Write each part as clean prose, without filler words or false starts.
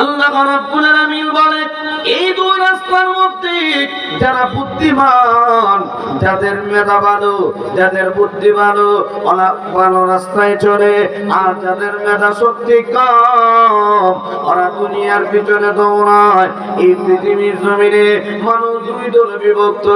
আল্লাহ রাব্বুল আলামিন বলে এই দুই রাস্তার মধ্যে যারা বুদ্ধিমান, যাদের মেধা ভালো, যাদের বুদ্ধি ভালো, ওরা ভালো রাস্তায় চলে, আর যাদের মেধা শক্তি কম ওরা দুনিয়ার পিছনে দৌড়ায়। এই পৃথিবীর জমিনে মানুষ দুই দলে বিভক্ত।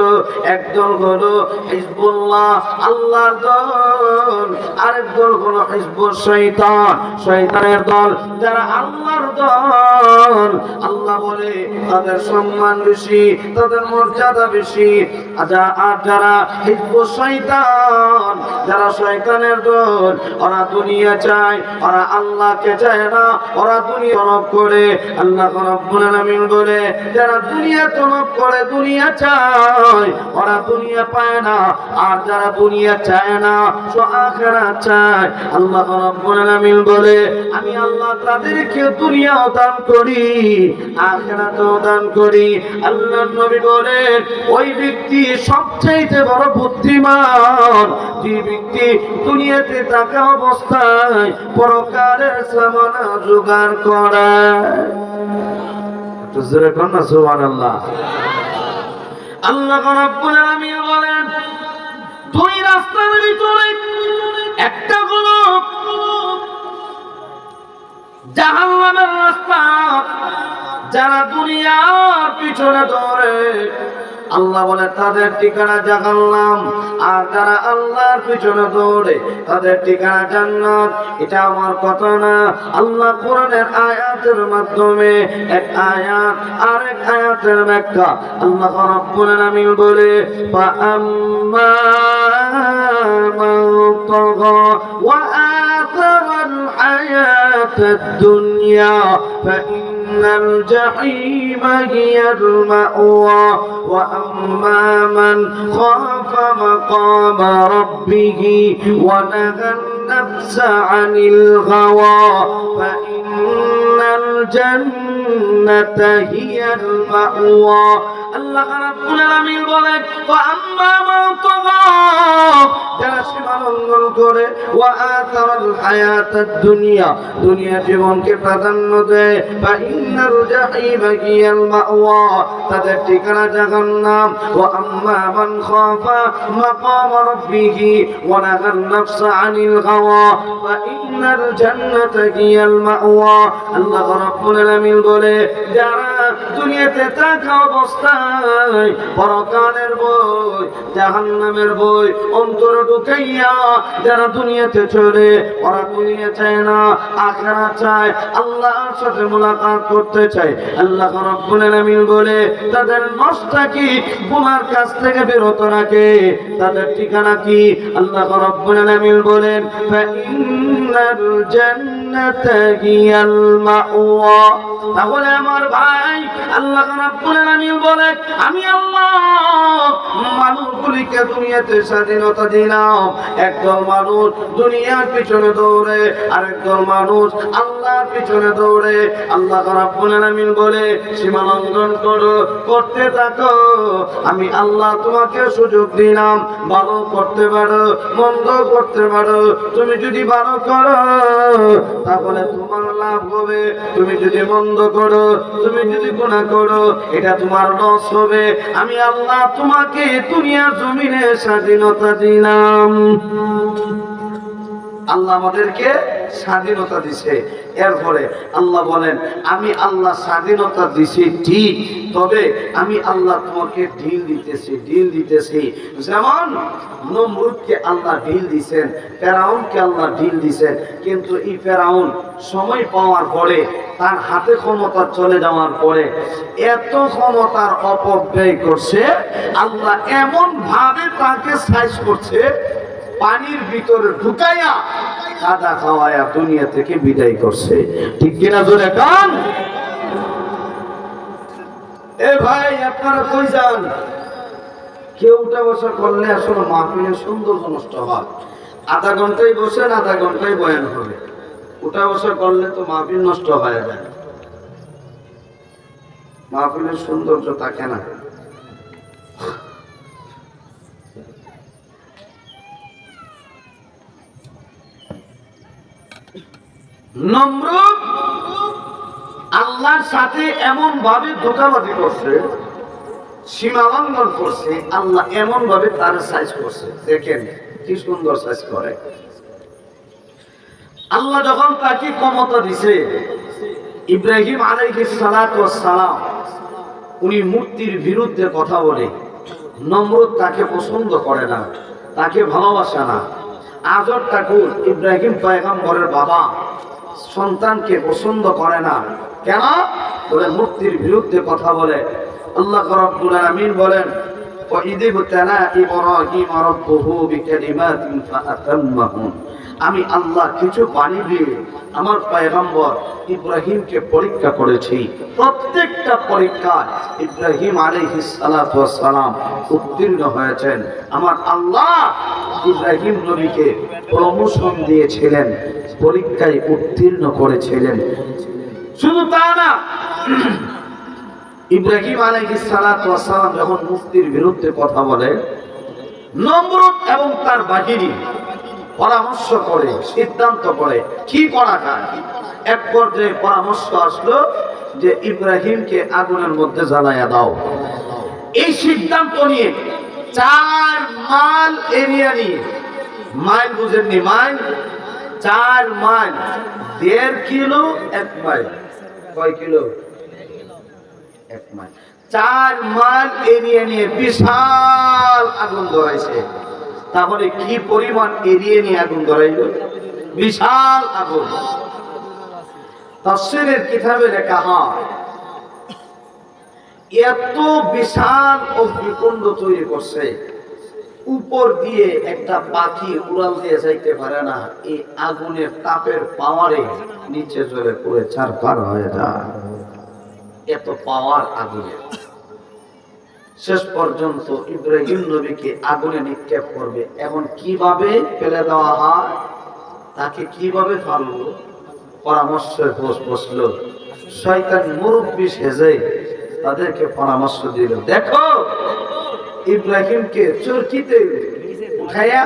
একদল হলো হিজবুল্লাহ, আল্লাহর দল, আরেক দল হলো হিজবুশ শয়তান, শয়তানের দল। যারা আল্লাহর দল, আল্লাহ বলে তাদের সম্মান বেশি, তাদের মর্যাদা বেশি। আর যারা হিজবুশ শয়তান, যারা শয়তানের দল, ওরা দুনিয়া চায়, ওরা আল্লাহকে চায় না, ওরা দুনিয়া তলব করে। আল্লাহ রাব্বুল আলামিন বলে যারা দুনিয়া তলব করে, দুনিয়া চায়, ওরা দুনিয়া পায় না। আর যারা দুনিয়া চায় না, সে আখিরাত চায়। আল্লাহ রাব্বুল আলামিন বলে আমি আল্লাহ তাদেরকে দুনিয়াও দান করি, আখিরাতও দান করি। আল্লাহর নবী বলেন ওই ব্যক্তি সবচেয়ে বড় বুদ্ধিমান, যে ব্যক্তি দুনিয়াতে থাকা অবস্থায় পরকালের সামানা জোগাড় করে। জোরে কোন সুবহানাল্লাহ। আল্লাহ রাব্বুল আলামিন বলেন দুই রাস্তার ভিতরে একটা হলো জাহান্নামের রাস্তা। যারা দুনিয়ার পিছনে দৌড়ে, আল্লাহ বলে তাদের ঠিকানা জাহান্নাম। আর যারা আল্লাহর পিছনে দৌড়ে, তাদের ঠিকানা জান্নাত। এটা আমার কথা না, আল্লাহ কোরআনের আয়াতের মাধ্যমে এক আয়াত আরেক আয়াতের ব্যাখ্যা। আল্লাহ রাব্বুল আলামিন বলে ফাআম্মা মান তাগা ওয়া আথারাল হায়াতাদ দুনিয়া ফাইন্নাল জাহিমা হিয়াল মাওয়া ওয়া আম্মা মান খাফা মাকামা রাব্বিহি ওয়া নাহান নাফসা আনিল হাওয়া ফাইন্নাল জান্নাতা হিয়াল মাওয়া। আল্লাহ রাব্বুল আলামিন বলেন ওয়া আম্মা মান তাগা, যারা সীমালঙ্ঘন করে, ওয়া আথারাল হায়াতাদ দুনিয়া, দুনিয়া জীবনকে প্রাধান্য দেয়, ফাইন্নাল জাহিমা হিয়াল মাওয়া, তাদের ঠিকানা জাহান্নাম। ওয়া আম্মা মান খাফা মাকামা রাব্বিহি ওয়া নাহান নাফসা আনিল হাওয়া ফাইন্নাল জান্নাতা হিয়াল মাওয়া। আল্লাহ রাব্বুল আলামিন বলে যারা দুনিয়াতে থাকা অবস্থায় পরকালের বই, জাহান্নামের বই অন্তর ঢুকাইয়া যারা দুনিয়াতে চলে, ওরা দুনিয়া চায় না, আখিরাত চায়, আল্লাহর সাথে মুলাকাত করতে চায়। আল্লাহ রাব্বুল আলামিন বলে তাদের নষ্টা কি গুনার কাছ থেকে বিরত রাখে। তাদের ঠিকানা কি? আল্লাহ রাব্বুল আলামিন বলেন ফাইন্নাল জান্নাতা হিয়াল মাওয়া। তাহলে আমার ভাই, আল্লাহ রাব্বুল আলামিন বলে আমি আল্লাহ মানুষগুলিকে দুনিয়াতে স্বাধীনতা দিলাম। একদল মানুষ দুনিয়ার পিছনে দৌড়ে, আরেকদল মানুষ আল্লাহর পিছনে দৌড়ে। আল্লাহ রাব্বুল আলামিন বলে সীমা লঙ্ঘন করো, করতে থাকো, আমি আল্লাহ তোমাকে সুযোগ দিলাম। ভালো করতে পারো, মন্দ করতে পারো। তুমি যদি ভালো করো তাহলে তোমার লাভ হবে, তুমি যদি মন্দ করো, তুমি যদি গুনাহ করো, এটা তোমার লস হবে। আমি আল্লাহ তোমাকে দুনিয়ার জমিনে স্বাধীনতা দিলাম। আল্লাহ আমাদেরকে স্বাধীনতা দিছে। এরপরে আল্লাহ বলেন আমি আল্লাহ স্বাধীনতা দিছি ঠিক, তবে আমি আল্লাহ তোমাকে ঢিল দিতেছি। যেমন নমরুদকে আল্লাহ ঢিল দিছেন, ফেরাউনকে আল্লাহ ঢিল দিছেন। কিন্তু এই ফেরাউন সময় পাওয়ার পরে, তার হাতে ক্ষমতা চলে যাওয়ার পরে এত ক্ষমতার অপব্যয় করছে, আল্লাহ এমন ভাবে তাকে সাইজ করছে, পানির ভিতরে ঢুকাইয়া কাদা খাওয়ায়া দুনিয়া থেকে বিদায় করছে। ঠিক কিনা জোরে কান? এ ভাই আপনারা কই যান? কেউ উঠা বসা করলে আসলে মাহফিলের সৌন্দর্য নষ্ট হয়। আধা ঘন্টায় বসেন, আধা ঘন্টায় বয়ান হবে। উঠা বসা করলে তো মাহফিল নষ্ট হয়ে যায়, মাহফিলের সৌন্দর্য থাকে না। নমরুদ আল্লাহ আল্লাহর সাথে এমন ভাবে ধোঁকাবাজি করছে, সীমা লঙ্ঘন করছে, আল্লাহ এমন ভাবে তার সাইজ করছে। দেখেন কি সুন্দর সাইজ করে। আল্লাহ যখন তাকে ক্ষমতা দিছে, ইব্রাহিম আলাইহিস সালাতু ওয়াস সালাম উনি মূর্তির বিরুদ্ধে কথা বলে। নমরুদ তাকে পছন্দ করে না, তাকে ভালোবাসে না। আজর ঠাকুর ইব্রাহিম পয়গম্বরের বাবা সন্তানকে পছন্দ করে না। কেন? বলে মূর্তির বিরুদ্ধে কথা বলে। আল্লাহ রাব্বুল আলামিন বলেন, وَإِذِ ابْتَلَى إِبْرَاهِيمَ رَبُّهُ بِكَلِمَاتٍ فَأَتَمَّهُنَّ। আমি আল্লাহ কিছু বাণী দিয়ে আমার পয়গম্বর ইব্রাহিমকে পরীক্ষা করেছি। প্রত্যেকটা পরীক্ষায় ইব্রাহিম আলাইহিস সালাতু ওয়াস সালাম উত্তীর্ণ হয়েছেন। আমার আল্লাহ ইব্রাহিম নবীকে প্রমোশন দিয়েছিলেন, পরীক্ষায় উত্তীর্ণ করেছিলেন। শুধু তা না, ইব্রাহিম আলাইহিস সালাতু ওয়াস সালাম যখন মূর্তির বিরুদ্ধে কথা বলে, নমরুদ এবং তার বাহিনী পরামর্শ করে, সিদ্ধান্ত করে কি করা যায়। এক পর্যায়ে পরামর্শ আসলো যে ইব্রাহিমকে আগুনের মধ্যে জ্বালাইয়া দাও। এই সিদ্ধান্ত নিয়ে 4 মাইল এরিয়া নিয়ে, মাইল বুঝেননি, মাইল 4 মাইল, 1.5 কিলো 1 মাইল, কয় কিলো 1 মাইল, 4 মাইল এরিয়া নিয়ে বিশাল আগুন ধরাইছে। তাহলে কি পরিমাণ এরিয়া নিয়ে আগুন ধরাইল? বিশাল আগুন। তাফসীরের কিতাবে লেখা হয় এত বিশাল অগ্নিকুণ্ড তৈরি করছে, উপর দিয়ে একটা পাখি উড়াল দিয়ে যাইতে পারে না। এই আগুনের তাপের পাওয়ারে নিচে চলে পড়ে ছারখার হয়ে যায়। এত পাওয়ার আগুনের। শেষ পর্যন্ত ইব্রাহিম নবীকে আগুনে নিক্ষেপ করবে। এখন কিভাবে ফেলে দেওয়া হয়, তাকে কিভাবে ফালবো, পরামর্শে বসলো। শয়তান মুরব্বি সেজে তাদেরকে পরামর্শ দিল, দেখো ইব্রাহিমকে চরকিতে উঠাইয়া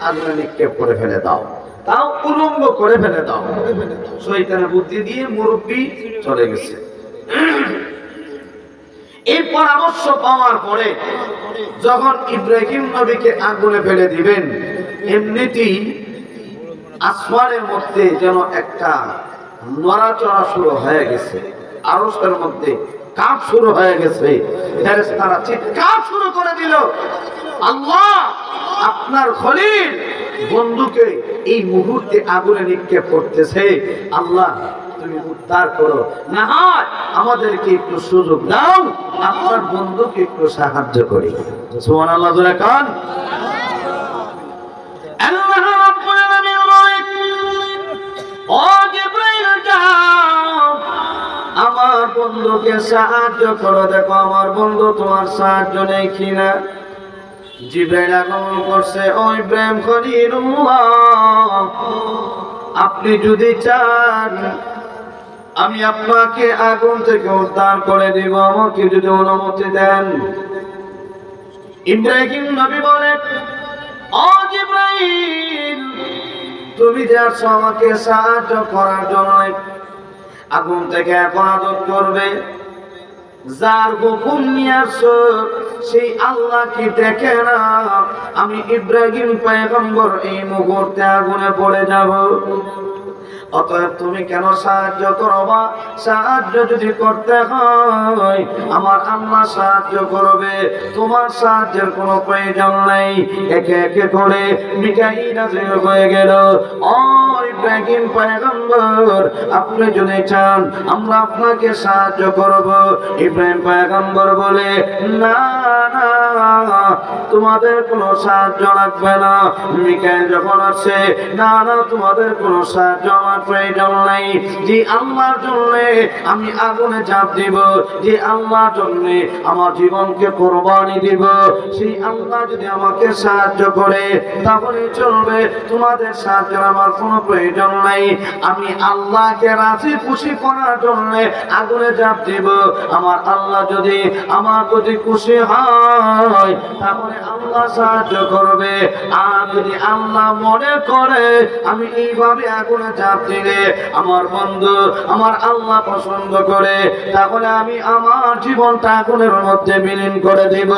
আগুনে নিক্ষেপ করে ফেলে দাও, তাও উলঙ্গ করে ফেলে দাও। শয়তানের বুদ্ধি দিয়ে মুরব্বি চলে গেছে। এই পরামর্শ পাওয়ার পরে যখন ইব্রাহিম নবীকে আগুনে ফেলে দিবেন, এমনিতেই আসমানের মধ্যে যেন একটা নড়াচড়া শুরু হয়ে গেছে, আরশের মধ্যে কাঁপ শুরু হয়ে গেছে। ফেরেশতারা চিৎকার শুরু করে দিল, আল্লাহ আপনার খলিল বন্ধুকে এই মুহূর্তে আগুনে নিক্ষেপ করতেছে, আল্লাহ তুমি উদ্ধার করো, না হয় আমাদেরকে একটু সুযোগ দাও, আপনার বন্ধুকে একটু সাহায্য করি। সুবহানাল্লাহ জোরে কান। আল্লাহ রাব্বুল আলামিন বলেন, ও জিবরাইল যাও আমার বন্ধুকে সাহায্য করো, দেখো আমার বন্ধু তোমার সাহায্য নেই কিনা। জিবরাইল আগমন করছে, ও ইব্রাহিম খলিলুল্লাহ আপনি যদি চান আমি আপনাকে আগুন থেকে উদ্ধার করে দিব, আমাকে যদি অনুমতি দেন। ইব্রাহিম নবী বলেন, ও জিবরাইল তুমি যে আসছো আমাকে সাহায্য করার জন্য, আগুন থেকে হেফাজত করবে, যার হুকুম নিয়ে আসছো সেই আল্লাহ কি দেখে না আমি ইব্রাহিম পয়গম্বর এই মুহূর্তে আগুনে পড়ে যাব? অতএব তুমি কেন সাহায্য করবা? সাহায্য যদি করতে হয় আমার আল্লাহ সাহায্য করবে, তোমার সাহায্যের কোনো প্রয়োজন নেই। একে একে করে মিকাইল নাযিল হয়ে গেল, ও ইব্রাহিম পয়গম্বর আপনি যদি চান আমরা আপনাকে সাহায্য করব। ইব্রাহিম পয়গম্বর বলে, না না তোমাদের কোনো সাহায্য লাগবে না। মিকাইল যখন আসে, না না তোমাদের কোনো সাহায্য আমার প্রয়োজন নাই। যে আল্লাহর জন্য আমি আগুনে ঝাঁপ দিব, যে আল্লাহর জন্য আমার জীবনকে কোরবানি দিব, সেই আল্লাহ যদি আমাকে সাহায্য করে তাহলে চলবে, তোমাদের সাহায্যের আমার কোনো প্রয়োজন নাই। আমি আল্লাহকে রাজি খুশি করার জন্য আগুনে ঝাঁপ দিব। আমার আল্লাহ যদি আমার প্রতি খুশি হয় হয় তাহলে আল্লাহ সাহায্য করবে। আর যদি আল্লাহ মনে করে আমি এইভাবে আগুনে চাপ দিলে আমার বন্ধু আমার আল্লাহ পছন্দ করে, তাহলে আমি আমার জীবনটা আগুনের মধ্যে বিলীন করে দেব।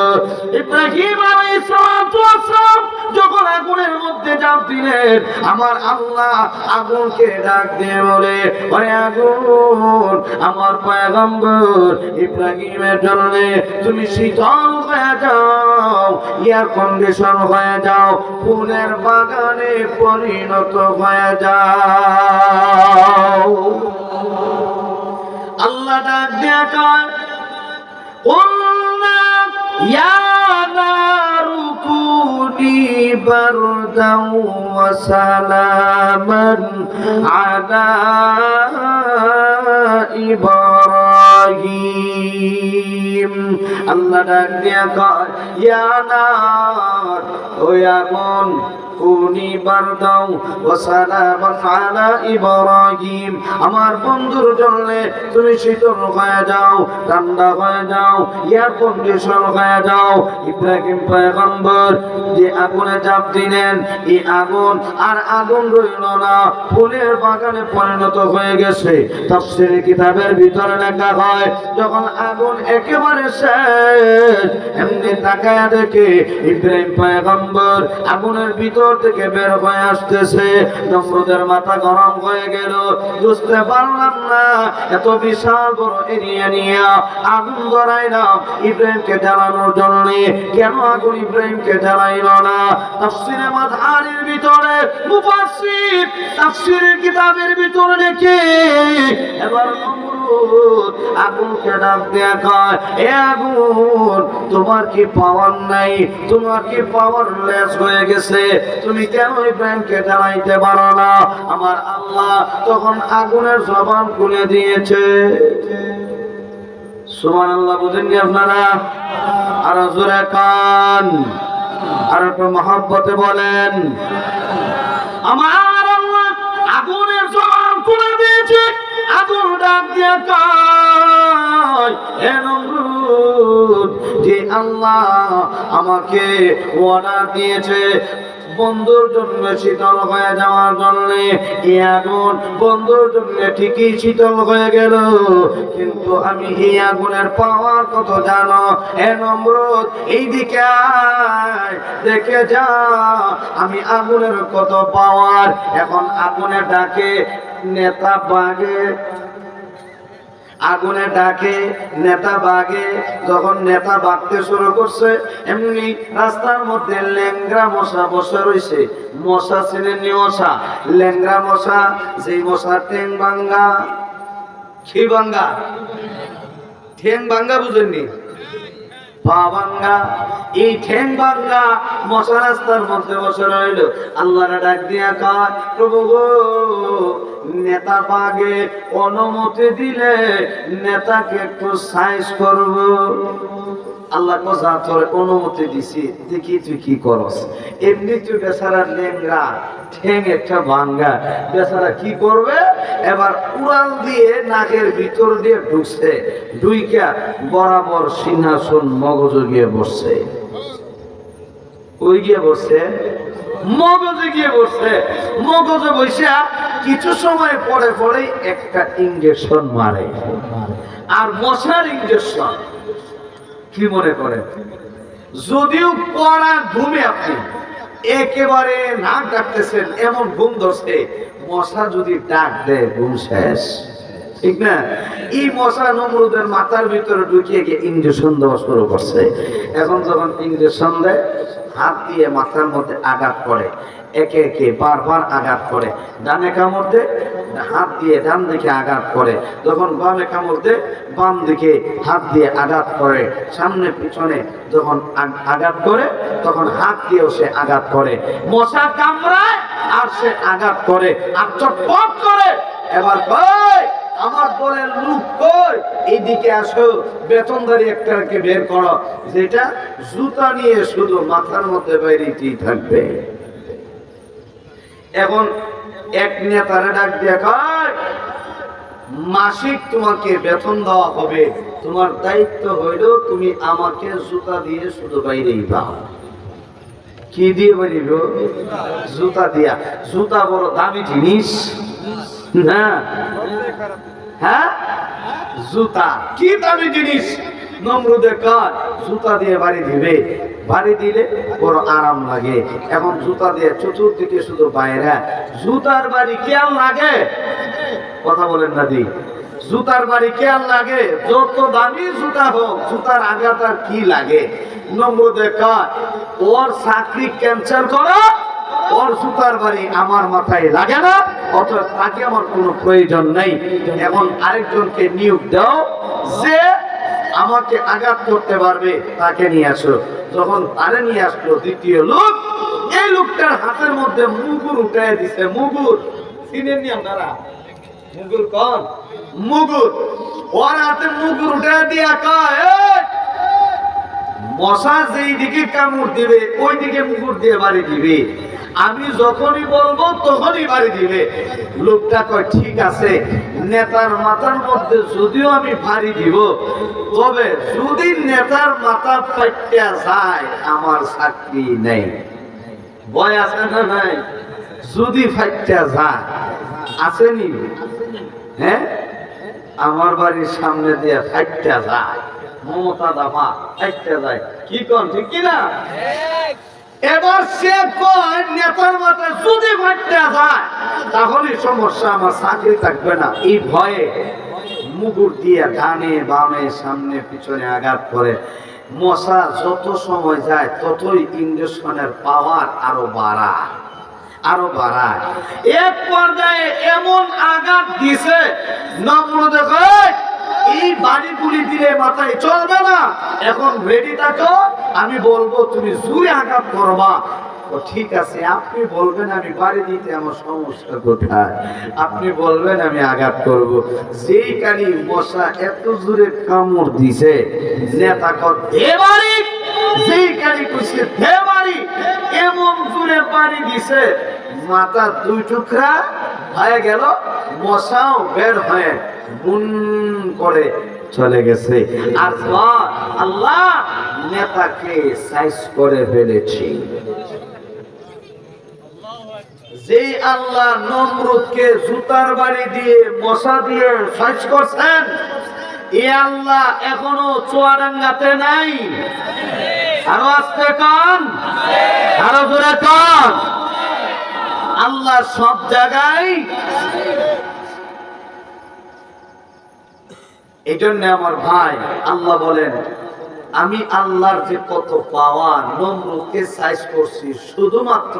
ইব্রাহিম আলাইহিস সালাম যখন আগুনের মধ্যে চাপ দিলেন, আমার আল্লাহ আগুনকে ডাক দিয়ে বলে, ওরে আগুন, আমার পয়গম্বর ইব্রাহিমের জন্য তুমি শীতল হয়ে যাও, এয়ার কন্ডিশন হয়ে যাও, ফুলের বাগানে পরিণত হয়ে যাও। আল্লাহ ডাক দিয়ে কয়, قلنا يا نار كوني بردا وسلاما على إبراهيم। আল্লাহ ডাক দিয়া কয়, ইয়া নার, ও আগুন, কুনি বারদাও ওয়া সালামান আলা ইব্রাহিম, আমার বন্ধুর জন্য তুমি শীতল হয়ে যাও, ঠান্ডা হয়ে যাও, এয়ার কন্ডিশন হয়ে যাও। ইব্রাহিম পয়গম্বর যে আগুনে চাপ দিলেন, এই আগুন আর আগুন রইল না, ফুলের বাগানে পরিণত হয়ে গেছে। তাফসীরের কিতাবের ভিতরে লেখা হয়, যখন আগুন একেবারে শেষ, এমনি তাকায়া দেখে ইব্রাহিম পয়গম্বর আগুনের ভিতর থেকে বের হয়ে আসতেছে। নমরুদের মাথা গরম হয়ে গেল, বুঝতে পারলাম না এত বিশাল বড় এরিয়া নিয়ে আগুন ধরাইলাম ইব্রাহিমকে জ্বালানোর জন্য, কেন আগুন ইব্রাহিমকে জ্বালাইল না? তাফসীরে মাযহারির ভিতরে মুফাসসির তাফসীরের কিতাবের ভিতরে লিখে, এবার নমরুদ আগুনকে ডাক দেয়া কয়, এ আগুন, তোমার কি পাওয়ার নাই? তোমার কি পাওয়ারলেস হয়ে গেছে? তুমি কেন ইব্রাহিমকে জ্বালাইতে পারো না? আমার আল্লাহ তখন আগুনের জবান খুলে দিয়েছে। সুবহানাল্লাহ, বুঝেননি আপনারা? আর জোরে কান, আর একটু মহব্বতে বলেন, আমার আল্লাহ আগুনের জবান খুলে দিয়েছে। আগুন ডাক দিয়ে কয়, হে নমরুদ, যে আল্লাহ আমাকে অর্ডার দিয়েছে বন্ধুর জন্য শীতল হয়ে যাওয়ার জন্য, এই আগুন বন্ধুর জন্য ঠিকই শীতল হয়ে গেল, কিন্তু আমি এই আগুনের পাওয়ার কত জানো? হে নমরুদ, এইদিকে আয়, দেখে যা আমি আগুনের কত পাওয়ার। এখন আগুনের ডাকে নেতা বাগে, আগুনে ডাকে নেতা বাগে, যখন নেতা বাগতে শুরু করছে, এমনি রাস্তার মধ্যে ল্যাংরা মশা বসে রয়েছে। মশা ছিলেন মশা, ল্যাংরা মশা, যেই মশা ঠ্যাং ভাঙ্গা। কি ভাঙ্গা? ঠ্যাং ভাঙ্গা, বুঝেননি? পা ভাঙ্গা, এই ঠ্যাং ভাঙ্গা মশা রাস্তার মধ্যে বসে রইল। আল্লাহর ডাক দিয়া কয়, প্রভু গো, নেতা বাগে অনুমতি দিলে নেতাকে একটু সাইজ করব। আল্লাহ কথা তোর অনুমতি দিছি, দেখি তুই কি করস। এমনি তুই বেচারা লেংরা, ঠ্যাং একটা ভাঙ্গা, বেচারা কি করবে? এবার উড়াল দিয়ে নাকের ভিতর দিয়ে ঢুকছে, ঢুইকা বরাবর সিংহাসন মগজ গিয়ে বসছে। ওই গিয়ে বসছে, মগজে গিয়ে বসছে। মগজে বসে কিছু সময় পরে পরে একটা ইঞ্জেকশন মারে। আর মশার ইঞ্জেকশন কি মনে করেন? যদিও কড়া ঘুমে আপনি একেবারে নাক ডাকতেছেন, এমন ঘুম ধরছে, মশা যদি ডাক দেয় ঘুম শেষ, ঠিক না? এই মশা নমরুদের মাথার ভিতরে ঢুকিয়ে গিয়ে ইঞ্জেকশন দেওয়া শুরু করছে। এখন যখন ইঞ্জেকশন দেয়, হাত দিয়ে মাথার মধ্যে আঘাত করে, একে একে বারবার আঘাত করে। ডানে কামড় দেয়, হাত দিয়ে ডান দিকে আঘাত করে। যখন বামে কামড় দেয়, বাম দিকে হাত দিয়ে আঘাত করে। সামনে পিছনে যখন আঘাত করে, তখন হাত দিয়েও সে আঘাত করে। মশা কামড়ায় আর সে আঘাত করে আর চটপট করে। এবার কই আমার দলের লোক কই, এইদিকে আসো, বেতনদারি একটাকে বের করো, যেটা জুতা নিয়ে শুধু মাথার মধ্যে বাইরেই থাকবে। এখন এক নেতারে ডাক দিয়ে কয়, মাসিক তোমাকে বেতন দেওয়া হবে, তোমার দায়িত্ব হইল তুমি আমাকে জুতা দিয়ে শুধু বাইরেই দাও। কি দিয়ে বাইরেব? জুতা দিয়া। জুতা বড় দামি জিনিস না? হ্যাঁ, জুতা কি দামি জিনিস। নমরুদের কাজ জুতা দিয়ে বাড়ি দিবে, বাড়ি দিলে বড় আরাম লাগে। এখন জুতা দিয়ে চতুর্দিকে শুধু বাইরে। জুতার বাড়ি কেয়াল লাগে? কথা বলেন না দি, জুতার বাড়ি কেয়াল লাগে? যত দামি জুতা হোক, জুতার আঘাত আর কি লাগে। নমরুদের কাজ ওর চাকরি ক্যান্সেল করো, ওর জুতার বাড়ি আমার মাথায় লাগে না, অতএব তাকে আমার কোনো প্রয়োজন নেই। এখন আরেকজনকে নিয়োগ দাও যে আমাকে আঘাত করতে পারবে, তাকে নিয়ে আসো। যখন তারে নিয়ে আসলো দ্বিতীয় লোক, এই লোকটার হাতের মধ্যে মুগুর উঠায় দিছে। মুগুর চিনেন নি আপনারা? মুগুর কোন? মুগুর। ওর হাতে মুগুর উঠায় দিয়া কয়, মশা যেই দিকে কামড় দিবে ওই দিকে মুগুর দিয়ে বাড়ি দিবে, আমি যখনই বলবো তখনই বাড়ি দিবে। লোকটা কয় ঠিক আছে, নেতার মাথার মধ্যে যদিও আমি বাড়ি দিব, তবে যদি নেতার মাথা ফাটিয়া যায় আমার চাকরি নেই। ভয় আছে না নাই? যদি ফাটিয়া যায় আসেনি, হ্যাঁ, আমার বাড়ির সামনে দিয়ে ফাটিয়া যায়, মমতা দামা ফাটিয়া যায়, কি কোন ঠিক কিনা? এবার সে কয় নেতার মাথা যদি ফাটিয়া যায় তাহলে সমস্যা, আমার চাকরি থাকবে না। এই ভয়ে মুগুর দিয়ে ডানে বামে সামনে পিছনে আঘাত করে। মশা যত সময় যায় ততই ইঞ্জেকশনের পাওয়ার আরো বাড়ায়, আরো বাড়ায়। এক পর্যায়ে এমন আঘাত দিছে, নমরুদ কয় এই বাড়িগুলি দিলে মাথায় চলবে না, এখন রেডি থাকো, আমি বলবো তুমি জুড়ে আঘাত করবা। ঠিক আছে, আপনি বলবেন আমি বাড়ি দিতে আমার সমস্যা কোথায়, আপনি বলবেন আমি আঘাত করব। যেই কালি মশা এত জোরে কামড় দিছে, নেতা দে বাড়ি, যেই কালি কইছে দে বাড়ি, এমন জোরে বাড়ি দিছে মাথা দুই টুকরা হয়ে গেল, মশাও বের হয়ে বুন করে চলে গেছে। আর আল্লাহ নেতাকে সাইজ করে ফেলেছি। যে আল্লাহ নমরুদকে জুতার বাড়ি দিয়ে মশা দিয়ে সাইজ করছেন, এ আল্লাহ এখনো চুয়াডাঙ্গাতে নাই। আরো আসতে কান, আরো জোরে কান। আল্লাহ সব জায়গায়। এই জন্য আমার ভাই, আল্লাহ বলেন আমি আল্লাহর যে কত পাওয়ার, নমরুদকে সাইজ করছি শুধুমাত্র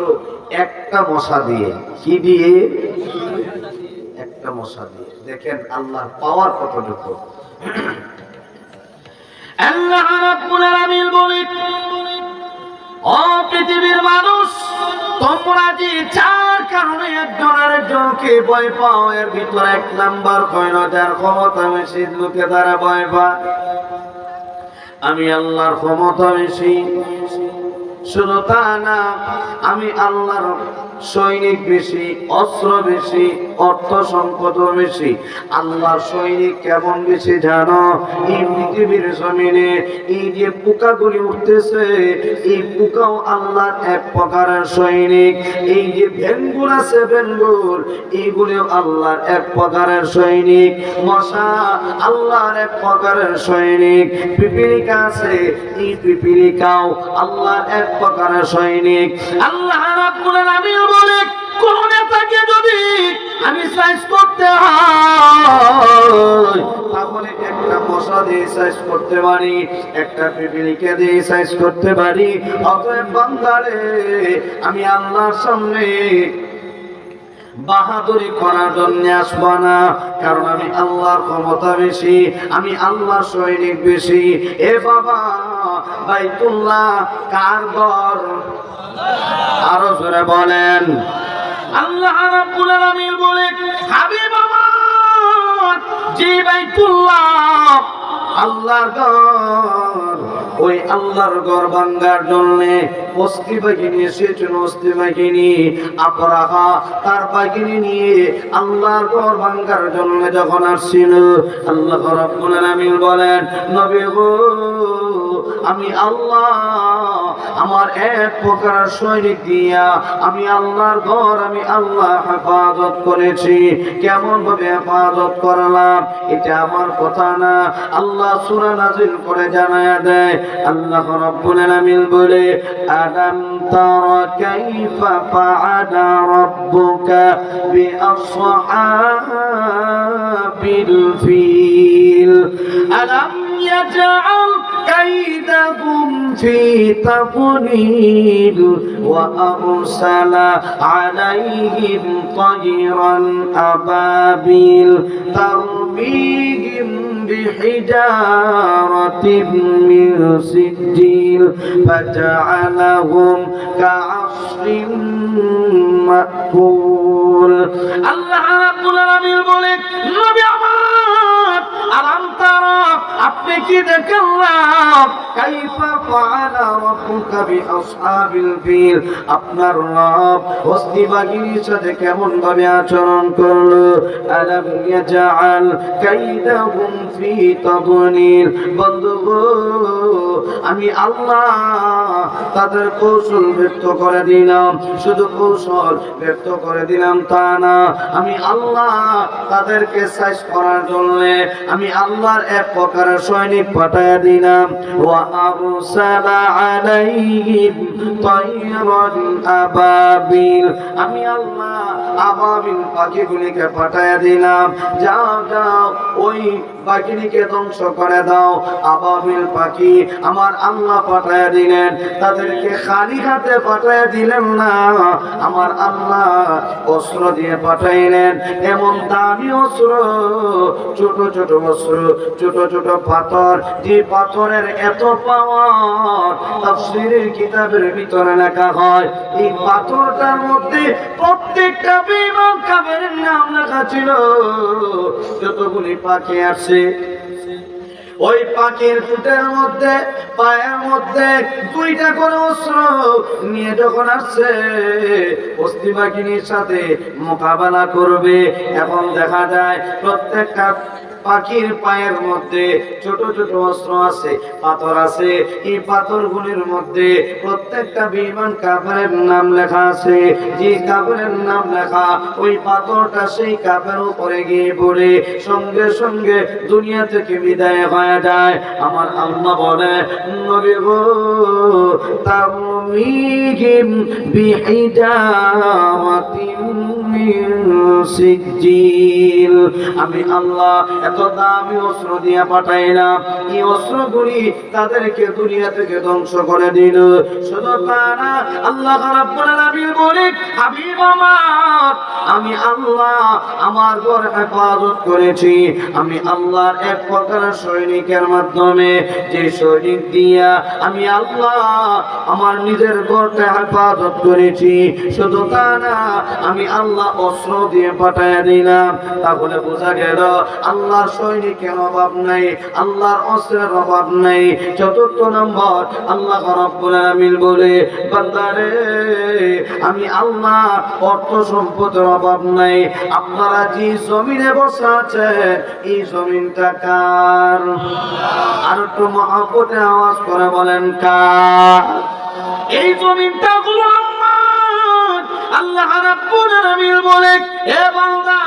একটা মশা দিয়ে। কি দিয়ে? একটা মশা দিয়ে। দেখেন আল্লাহর পাওয়ার কতটুকু। আল্লাহ রাব্বুল আলামিন বলেন, ও পৃথিবীর মানুষ, তোমরা যে চার কারণে একজন আরেকজনকে ভয় পাও, এর ভিতরে এক নাম্বার কইল যার ক্ষমতা বেশি লোকে তারা ভয় পায়। আমি আল্লাহর ক্ষমতা বেশি, শুধু তা না, আমি আল্লাহর সৈনিক বেশি, অস্ত্র বেশি, অর্থ সম্পদ বেশি। আল্লাহর সৈনিক কেমন বেশি জানো? এই পৃথিবীর জমিনে এই যে পোকাগুলি উঠতেছে, এই পোকাও আল্লাহর এক প্রকারের সৈনিক। এই যে ভেঙ্গুর আছে, ভেঙ্গুর, এইগুলিও আল্লাহর এক প্রকারের সৈনিক। মশা আল্লাহর এক প্রকারের সৈনিক। পিপিলিকা আছে, এই পিপিলিকাও আল্লাহর এক প্রকারের সৈনিক। আল্লাহ রাব্বুল আলামিন বলে, কোন নেতাকে যদি আমি সাইজ করতে হয় তাহলে একটা মশা দিয়ে সাইজ করতে পারি, একটা পিপিলিকা দিয়ে সাইজ করতে পারি। অতএব বান্দারে, আমি আল্লাহর সামনে বাহাদুরি করার জন্য আসবো না, কারণ আমি আল্লাহর ক্ষমতা বেশি, আমি আল্লাহর সৈনিক বেশি। এ বাবা, বাইতুল্লাহ কার ঘর? আরো জোরে বলেন। আল্লাহ রাব্বুল আলামিন বলে, হাবিব আমার, যে বাইতুল্লাহ আল্লাহর ঘর, ওই আল্লাহর ঘর ভাঙ্গার জন্য বস্তি বাহিনী এসেছিল। বস্তি বাহিনী আবরাহা তার বাহিনী নিয়ে আল্লাহর ঘর ভাঙ্গার জন্য যখন আসছিল, আল্লাহ রাব্বুল আলামিন বলেন, নবী গো, আমি আল্লাহ আমার এক প্রকার সৈনিক দিয়া আমি আল্লাহর ঘর আমি আল্লাহ হেফাজত করেছি। কেমন ভাবে হেফাজত করলাম এটা আমার কথা না, আল্লাহ সূরা নাযিল করে জানায়া দেয়। আল্লাহ রাব্বুল আলামিন বলে, আলাম তারা কাইফা ফাআলা রাব্বুকা বিআসহাবিল ফিল আলাম ইয়াজআল কাইদাহুম ফি তাকনীল ওয়া আরসালা আলাইহিম তায়রান আবাবিল তারমিহিম বিহিজারাতিন মিন সিজিল ফাজআলাহুম কা'আসফিন মাকুল। আল্লাহ রাব্বুল আলামিন বলে, নবী আমার, আলাম তারা, আপনি কি দেখলেন কাইফা ফাআলা রাব্বুকা বিআসহাবিল ফিল, আপনার রব হস্তি বাহিনীর সাথে কেমন ভাবে আচরণ করলো। আলাম ইয়াজআল কাইদাহুম ফি তাদনীল, বন্ধু গো, আমি আল্লাহ তাদের কৌশল ব্যক্ত করে দিলাম। শুধু কৌশল ব্যক্ত করে দিলাম তা না, আমি আল্লাহ তাদেরকে সাইজ করার জন্য আমি আল্লাহর এক প্রকারের সৈনিক পাঠায় দিলাম। ওয়া আরসালা আলাইহিম তায়রান আবাবিল, আমি আল্লাহ আবাবিল পাখিগুলিকে পাঠায় দিলাম। যাও যাও ওই পাখিকে ধ্বংস করে দাও। আবাবিল পাখি আমার আল্লাহ পাঠায় দিলেন, তাদেরকে খালি হাতে পাঠায় দিলেন না, আমার আল্লাহ অস্ত্র দিয়ে পাঠাইলেন। এমন দামি অস্ত্র, ছোট ছোট অস্ত্র, ছোট ছোট পাথর, যে পাথরের এত পাওয়ার তাফসীরের কিতাবের ভিতরে লেখা হয়। এই পাথরটার মধ্যে প্রত্যেকটা বেঈমান কাফেরের নাম লেখা ছিল। যতগুলি পাখি আছে ওই পাখির ঠোঁটের মধ্যে পায়ের মধ্যে দুইটা করে অস্ত্র নিয়ে যখন আসছে বস্তি বাহিনীর সাথে মোকাবেলা করবে, এখন দেখা যায় প্রত্যেকটা পাখির পায়ের মধ্যে ছোট ছোট অস্ত্র আছে, পাথর আছে। এই পাথরগুলির মধ্যে প্রত্যেকটা বেঈমান কাফেরের নাম লেখা আছে। যে কাফেরের নাম লেখা ওই পাথরটা সেই কাফের উপরে গিয়ে পড়ে সঙ্গে সঙ্গে দুনিয়া থেকে বিদায় হয়ে যায়। আমার আল্লাহ বলে, নবী গো, তারমিহিম বিহিজারাতিন মিন সিজিল, আমি আল্লাহ এত দামি অস্ত্র দিয়ে পাঠাইলাম। এই অস্ত্রগুলি তাদেরকে দুনিয়া থেকে ধ্বংস করে দিল। শুধু তা না, আল্লাহ রাব্বুল আলামিন বলে, হাবিব আমার, আমি আল্লাহ আমার ঘর হেফাজত করেছি। আমি আল্লাহর এক প্রকার সৈনিকের মাধ্যমে, যে সৈনিক দিয়া আমি আল্লাহ আমার নিজের ঘরকে হেফাজত করেছি। শুধু তা না, আমি আল্লাহ অস্ত্র দিয়ে পাঠাইয়া দিলাম। তাহলে বোঝা গেল আল্লাহর সৈনিকের অভাব নাই, আল্লাহর অস্ত্রের অভাব নাই। চতুর্থ নম্বর, আল্লাহ রাব্বুল আলামিন বলে, বান্দারে, আমি আল্লাহ অর্থ সম্পদের অভাব নাই। আপনারা যে জমিনে বসে আছেন এই জমিনটা কার? আর একটু মহব্বতে আওয়াজ করে বলেন, কার? এই জমিনটা হলো আল্লাহ। আল্লাহ রাব্বুল আলামিন বলে, হে বান্দা,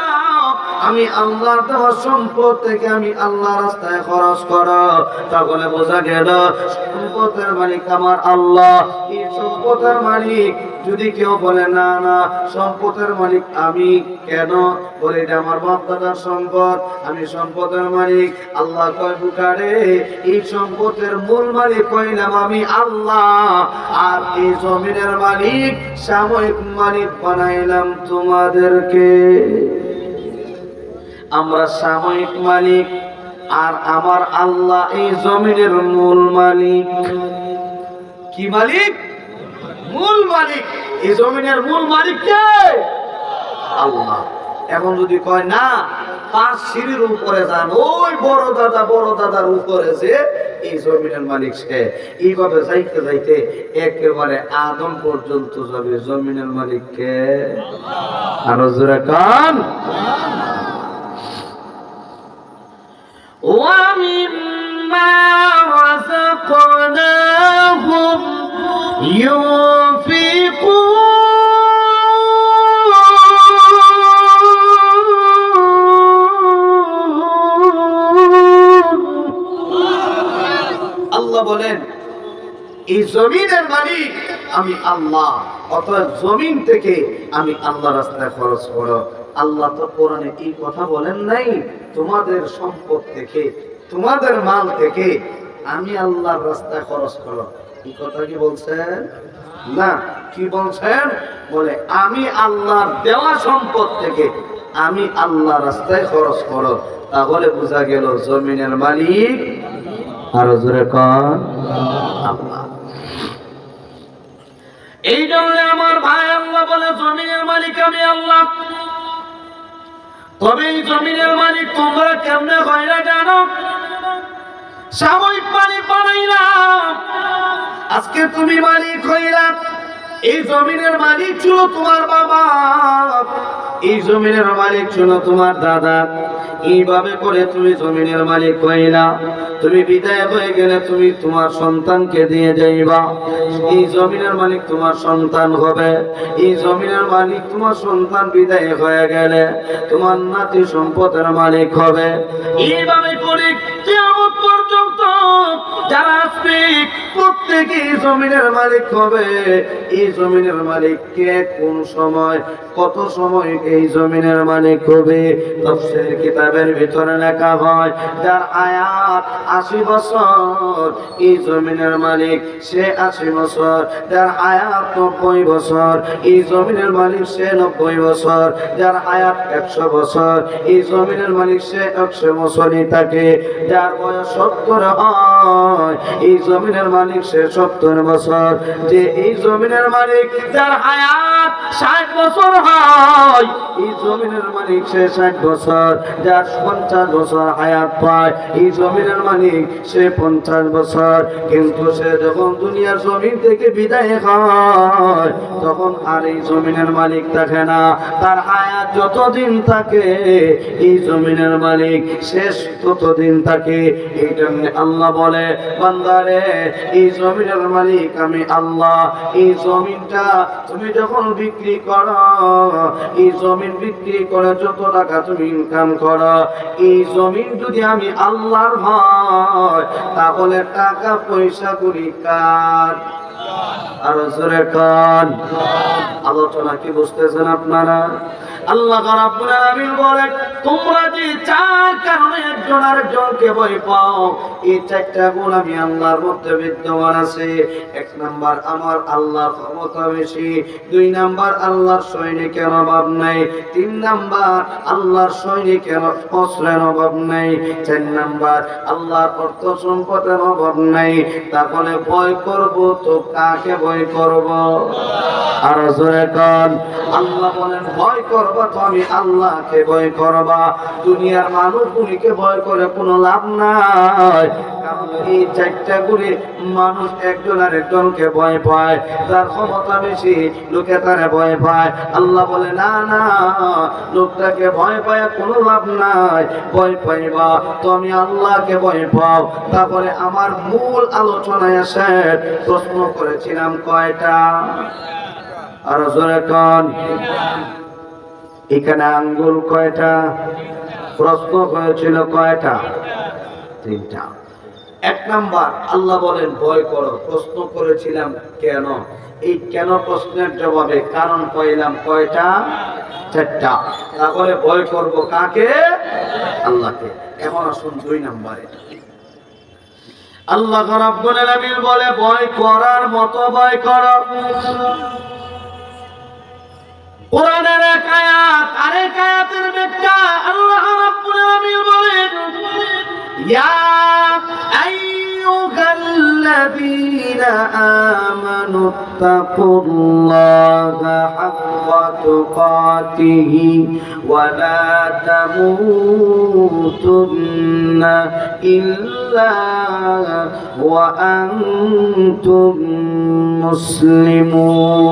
আমি আল্লাহর দেওয়া সম্পদ থেকে আমি আল্লাহর রাস্তায় খরচ করো। তাহলে বোঝা গেল সম্পদের মালিক আমার আল্লাহ। এই সম্পদের মালিক যদি কেউ বলে না না সম্পদের মালিক আমি, কেন বলে এটা আমার বাপ দাদার সম্পদ, আমি সম্পদের মালিক। আল্লাহ কয়, বুকারে, এই সম্পদের মূল মালিক কইলাম আমি আল্লাহ, আর এই জমিনের মালিক সাময়িক মালিক বানাইলাম তোমাদেরকে। আমরা সাময়িক মালিক, আর আমার আল্লাহ এই জমিনের মূল মালিক। কি মালিক? মূল মালিক। এই জমিনের মূল মালিক কে? আল্লাহ। এখন যদি কয় না 5 সিঁড়ির উপরে যান, ওই বড় দাদার উপরে যে এই জমিনের মালিক সে। এইভাবে যাইতে যাইতে একেবারে আদম পর্যন্ত যাবে। জমিনের মালিক কে? আরো জোরে কান। وَمِمَّا رَزَقْنَاهُمْ يُنْفِقُونَ আল্লাহ বলেন এই জমিনের মালিক আমি আল্লাহ, অতএব জমিন থেকে আমি আল্লাহ রাস্তায় খরচ করো। আল্লাহ তো কোরআনে এই কথা বলেন নাই তোমাদের সম্পদ থেকে, তোমাদের মাল থেকে আমি আল্লাহর রাস্তায় খরচ করো। এই কথা কি বলছেন? না। কি বলছেন? বলে আমি আল্লাহর দেওয়া সম্পদ থেকে আমি আল্লাহ রাস্তায় খরচ করো। তাহলে বোঝা গেল জমিনের মালিক আরো জোরে কন আল্লাহ। এই জন্য আমার ভাই আল্লাহ বলে জমিনের মালিক আমি আল্লাহ। তবে এই জমিনের মালিক তোমরা কেমনে হয় না জানো? সাময়িক মালিক বানাইলাম, আজকে তুমি মালিক হইলা। এই জমিনের মালিক ছিল তোমার বাবা, এই জমিনের মালিক ছিল তোমার দাদা। এইভাবে করে তুমি জমিনের মালিক হইলা। তুমি বিদায় হয়ে গেলে তুমি তোমার সন্তানকে দিয়ে যাইবা। এই জমিনের মালিক তোমার সন্তান হবে। এই জমিনের মালিক তোমার সন্তান বিদায় হয়ে গেলে তোমার নাতি সম্পদের মালিক হবে। এইভাবে করে কিয়ামত পর্যন্ত যারা আসবে প্রত্যেকে জমিনের মালিক হবে। এই জমিনের মালিক কে, কোন সময়, কত সময় এই জমিনের মালিক হবে? তাফসীর কিতাবের ভিতরে লেখা হয় যার আয়াত 80 বছর এই জমিনের মালিক সে 80 বছর, যার আয়াত 90 বছর এই জমিনের মালিক সে 90 বছর, যার আয়াত 100 বছর এই জমিনের মালিক সে 100 বছরই থাকে, যার বয়স 70 হয় এই জমিনের মালিক সে 70 বছর, যে এই জমিনের মালিক যার হায়াত 60 বছর হয় এই জমিনের মালিক সে 60 বছর, যার 50 বছর হায়াত পায় এই জমিনের মালিক সে 50 বছর। কিন্তু সে যখন দুনিয়ার জমিন থেকে বিদায় হয় তখন আর এই জমিনের মালিক থাকে না। তার হায়াত যতদিন থাকে এই জমিনের মালিক শেষ ততদিন থাকে। এই জন্য আল্লাহ বলে বান্দারে এই জমিনের মালিক আমি আল্লাহ। এই জমিনটা তুমি যখন বিক্রি করো, এই জমিন বিক্রি করে যত টাকা তুমি ইনকাম করো, এই জমিন যদি আমি আল্লাহর হয় তাহলে টাকা পয়সা করি কার? আর জোরে কান। আলোচনা কি বুঝতেছেন আপনারা? আল্লাহ রাব্বুল আলামিন বলেন তোমরা যে 4 কারণে একজন আরেকজনকে ভয় পাও, এই 4টা গুণ আমি আল্লাহর মধ্যে বিদ্যমান আছে। 1 নাম্বার আমার আল্লাহর ক্ষমতা বেশি, 2 নাম্বার আল্লাহর সৈনিকের অভাব নাই, 3 নাম্বার আল্লাহর সৈনিকের অস্ত্রের অভাব নাই, 4 নাম্বার আল্লাহর অর্থ সম্পদের অভাব নাই। তাহলে ভয় করব তো কাকে ভয় করব? আর জোরে কান। আল্লাহ বলেন ভয় করবা তো আমি আল্লাহকে ভয় করবা। দুনিয়ার মানুষগুলিকে ভয় করে কোনো লাভ নাই, কারণ এই 4টা গুণে মানুষ একজন আরেকজনকে ভয় পায়। যার ক্ষমতা বেশি লোকে তারে ভয় পায়। আল্লাহ বলে না না, লোকটাকে ভয় পায় কোনো লাভ নাই, ভয় পাইবা তো আমি আল্লাহকে ভয় পাও। তারপরে আমার মূল আলোচনায় আসে প্রশ্ন করেছিলাম কয়টা? আর জোরে কান। এখানে আঙ্গুল কয়টা? প্রশ্ন হয়েছিল কয়টা? 3টা। 1 নাম্বার আল্লাহ বলেন ভয় করো। প্রশ্ন করেছিলাম কেন? এই কেন প্রশ্নের জবাবে কারণ পাইলাম কয়টা? 4টা। তারপরে ভয় করব কাকে? আল্লাহকে। এখন আসুন 2 নাম্বারে। আল্লাহ রাব্বুল আলামিন বলে ভয় করার মতো ভয় করো। কোরআনের এক আয়াত আরেক আয়াতের ব্যাখ্যা আল্লাহ রাব্বুল আলামিন বলেন ইয়া আইয়ুহাল আইয়ুহাল্লাযীনা আমানু তাকুল্লাহা হাক্কা তুকাতিহি ওয়া লা তামুতুন্না ইল্লা ওয়া আনতুম মুসলিমুন।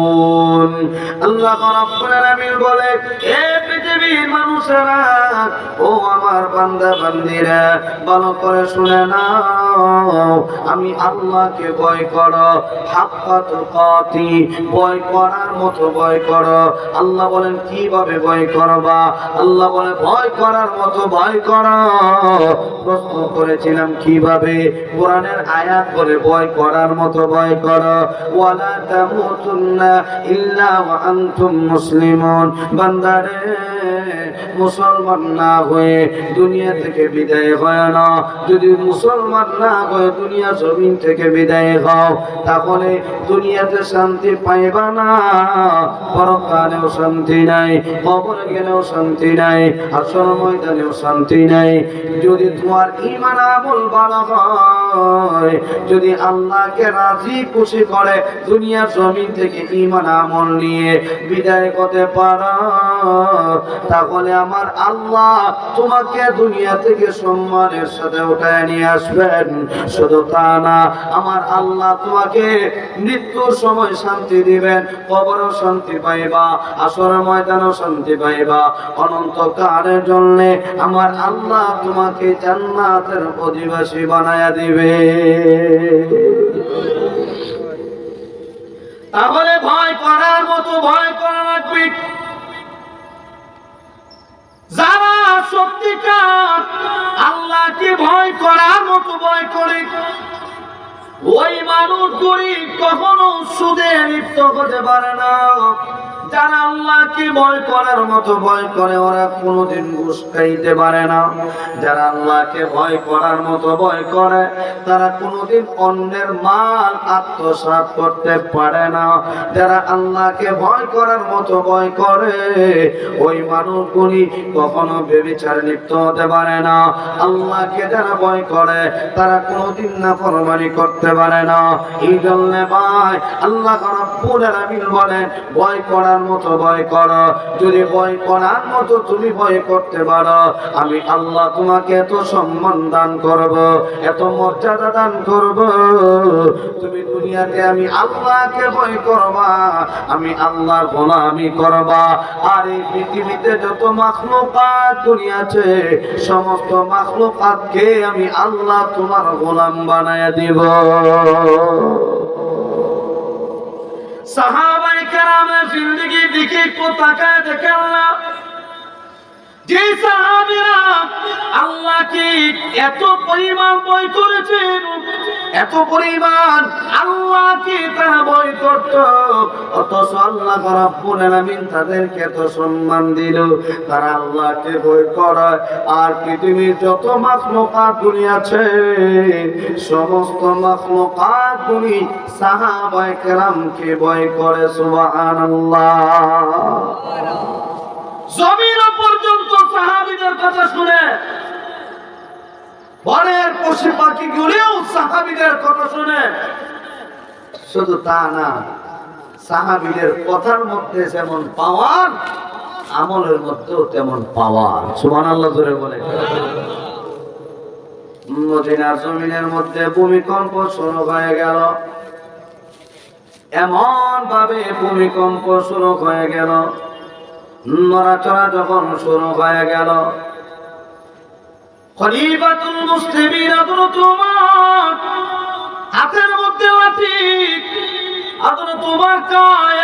আল্লাহ রাব্বুল আলামিন বলে, হে পৃথিবীর মানুষেরা, ও আমার বান্দা বান্দীরা, ভালো করে শুনে নাও, আমি আল্লাহকে ভয় করো, হাক্কা তুকাতি, ভয় করার মতো ভয় করো। আল্লাহ বলেন কিভাবে ভয় করবা? আল্লাহ বলে ভয় করার মতো ভয় করো। প্রশ্ন করেছিলাম কিভাবে? কোরআনের আয়াত বলে ভয় করার মতো ভয় করো। ওয়ালা তামুতুন্না ইল্লা ওয়া আনতুম মুসলিমুন। বান্দারে, মুসলমান না হয়ে দুনিয়া থেকে বিদায় হয় না। যদি মুসলমান না হয়ে দুনিয়া জমিন থেকে বিদায় হও, তাহলে দুনিয়াতে শান্তি পাইবা না, পরকালেও শান্তি নাই, কবরে গেলেও শান্তি নাই, হাসর ময়দানেও শান্তি নাই। যদি তোমার ঈমান আমল ভালো হয়, যদি আল্লাহকে রাজি খুশি করে দুনিয়ার জমিন থেকে ঈমান আমল নিয়ে বিদায় করতে পারো, তাহলে আমার আল্লাহ তোমাকে দুনিয়া থেকে সম্মানের সাথে উঠায় নিয়ে আসবেন। শুধু তা না, আমার আল্লাহ তোমাকে মৃত্যুর সময় শান্তি দিবেন, কবরেও শান্তি পাইবা, আসরের ময়দানেও শান্তি পাইবা। অনন্তকালের জন্য আমার আল্লাহ তোমাকে জান্নাতের অধিবাসী বানায়া দিবে। তাহলে ভয় করার মতো ভয় করা লাগবে। যারা সত্যিকার আল্লাহকে ভয় করার মতো ভয় করে, ওই মানুষগুলি কখনো সুদে লিপ্ত হতে পারে না। যারা আল্লাহকে ভয় করার মতো ভয় করে, ওরা কোনোদিন ঘুষ খাইতে পারে না। যারা আল্লাহকে ভয় করার মতো ভয় করে, তারা কোনোদিন অন্যের মাল আত্মসাৎ করতে পারে না। যারা আল্লাহকে ভয় করার মতো ভয় করে, ওই মানুষগুলি কখনো ব্যভিচারে লিপ্ত হতে পারে না। আল্লাহকে যারা ভয় করে, তারা কোনোদিন নাফরমানি করতে পারে না। এই জন্য ভাই, আল্লাহ রাব্বুল আলামিন বলেন, ভয় করার মতো ভয় করো। যদি ভয় করার মতো তুমি ভয় করতে পারো, আমি আল্লাহ তোমাকে এত সম্মান দান করব, এত মর্যাদা দান করব। তুমি দুনিয়াতে আমি আল্লাহকে ভয় করবা, আমি আল্লাহর গোলামি করবা। আর এই পৃথিবীতে যত মাখলুকাত দুনিয়াতে, সমস্ত মাখলুকাতকে আমি আল্লাহ তোমার গোলাম বানায়া দিব। সাহাবায়ে কেরামের জিন্দেগির দিকে একটু তাকায় দেখেন না। যে সাহাবীরা আল্লাহকে এত পরিমাণ ভয় করেছেন, এত পরিমাণ আল্লাহকে তারা ভয় করত, অথচ আল্লাহ রাব্বুল আলামিন তাদেরকে এত সম্মান দিল। তারা আল্লাহকে ভয় করে। আর পৃথিবীর যত মাখলুকাতগুলি আছে, সমস্ত মাখলুকাতগুলি সাহাবায়ে কেরামকে ভয় করে। সুবহানাল্লাহ। জমিন পর্যন্ত সাহাবীদের কথা শুনে, বনের পশু পাখিগুলিও সাহাবীদের কথা শুনে। শুধু তা না, সাহাবীদের কথার মধ্যে যেমন পাওয়ার, আমলের মধ্যেও তেমন পাওয়ার। সুবহানাল্লাহ জোরে বলে। মদিনার জমিনের মধ্যে ভূমিকম্প শুরু হয়ে গেল। এমন ভাবে ভূমিকম্প শুরু হয়ে গেল, নড়াচড়া যখন শুরু হয়ে গেল, খলিফাতুল মুসলিমিন হযরত ওমর হাতের মধ্যে লাঠি, হযরত ওমর কায়